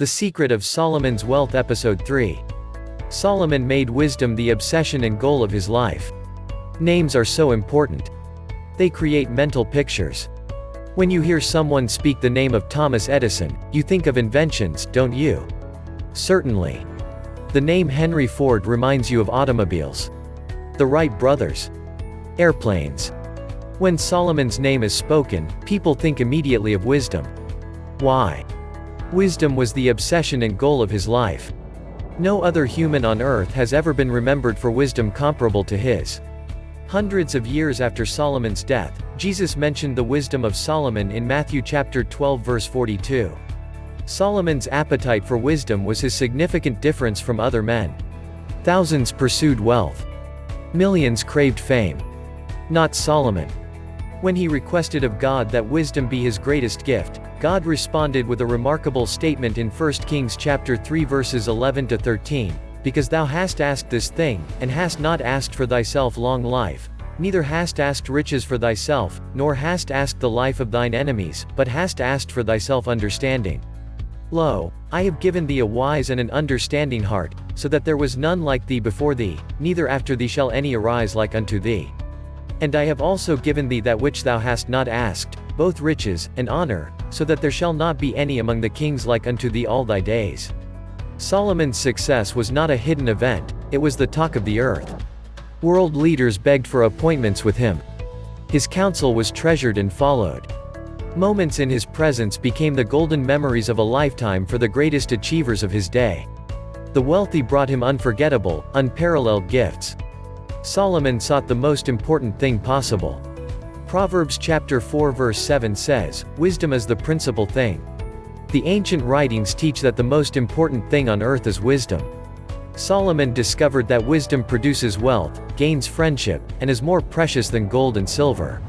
The Secret of Solomon's Wealth Episode 3. Solomon made wisdom the obsession and goal of his life. Names are so important. They create mental pictures. When you hear someone speak the name of Thomas Edison, you think of inventions, don't you? Certainly. The name Henry Ford reminds you of automobiles. The Wright brothers. Airplanes. When Solomon's name is spoken, people think immediately of wisdom. Why? Wisdom was the obsession and goal of his life. No other human on earth has ever been remembered for wisdom comparable to his. Hundreds of years after Solomon's death, Jesus mentioned the wisdom of Solomon in Matthew chapter 12 verse 42. Solomon's appetite for wisdom was his significant difference from other men. Thousands pursued wealth. Millions craved fame. Not Solomon. When he requested of God that wisdom be his greatest gift, God responded with a remarkable statement in 1 Kings chapter 3 verses 11 to 13, "Because thou hast asked this thing, and hast not asked for thyself long life, neither hast asked riches for thyself, nor hast asked the life of thine enemies, but hast asked for thyself understanding. Lo, I have given thee a wise and an understanding heart, so that there was none like thee before thee, neither after thee shall any arise like unto thee. And I have also given thee that which thou hast not asked, both riches, and honor, so that there shall not be any among the kings like unto thee all thy days." Solomon's success was not a hidden event, it was the talk of the earth. World leaders begged for appointments with him. His counsel was treasured and followed. Moments in his presence became the golden memories of a lifetime for the greatest achievers of his day. The wealthy brought him unforgettable, unparalleled gifts. Solomon sought the most important thing possible. Proverbs chapter 4 verse 7 says, "Wisdom is the principal thing." The ancient writings teach that the most important thing on earth is wisdom. Solomon discovered that wisdom produces wealth, gains friendship, and is more precious than gold and silver.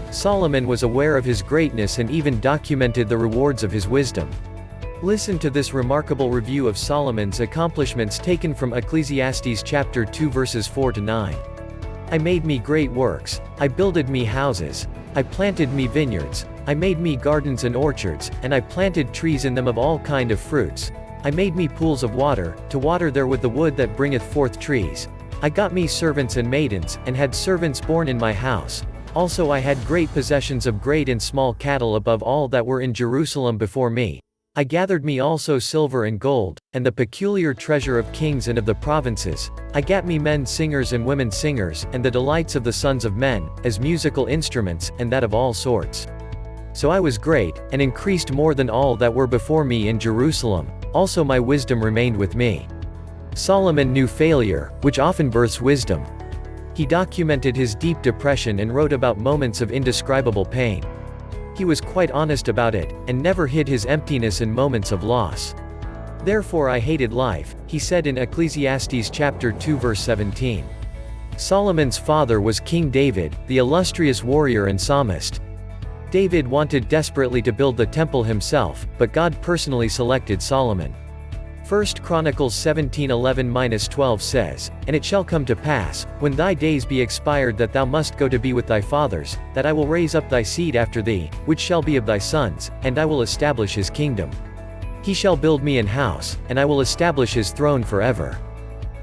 Solomon was aware of his greatness and even documented the rewards of his wisdom. Listen to this remarkable review of Solomon's accomplishments taken from Ecclesiastes chapter 2 verses 4 to 9. "I made me great works, I builded me houses, I planted me vineyards, I made me gardens and orchards, and I planted trees in them of all kind of fruits. I made me pools of water, to water there with the wood that bringeth forth trees. I got me servants and maidens, and had servants born in my house. Also I had great possessions of great and small cattle above all that were in Jerusalem before me. I gathered me also silver and gold, and the peculiar treasure of kings and of the provinces. I gat me men singers and women singers, and the delights of the sons of men, as musical instruments, and that of all sorts. So I was great, and increased more than all that were before me in Jerusalem. Also my wisdom remained with me." Solomon knew failure, which often births wisdom. He documented his deep depression and wrote about moments of indescribable pain. He was quite honest about it, and never hid his emptiness in moments of loss. "Therefore I hated life," he said in Ecclesiastes chapter 2 verse 17. Solomon's father was King David, the illustrious warrior and psalmist. David wanted desperately to build the temple himself, but God personally selected Solomon. 1 Chronicles 17:11-12 says, "And it shall come to pass, when thy days be expired that thou must go to be with thy fathers, that I will raise up thy seed after thee, which shall be of thy sons, and I will establish his kingdom. He shall build me an house, and I will establish his throne forever."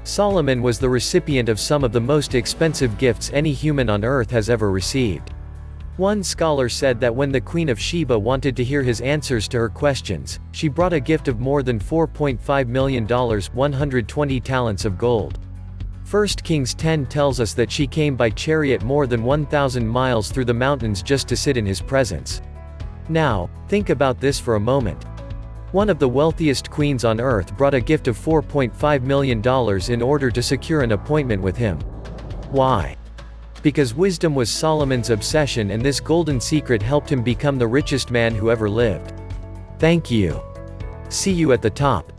Solomon was the recipient of some of the most expensive gifts any human on earth has ever received. One scholar said that when the Queen of Sheba wanted to hear his answers to her questions, she brought a gift of more than $4.5 million, 120 talents of gold. 1 Kings 10 tells us that she came by chariot more than 1,000 miles through the mountains just to sit in his presence. Now, think about this for a moment. One of the wealthiest queens on earth brought a gift of $4.5 million in order to secure an appointment with him. Why? Because wisdom was Solomon's obsession, and this golden secret helped him become the richest man who ever lived. Thank you. See you at the top.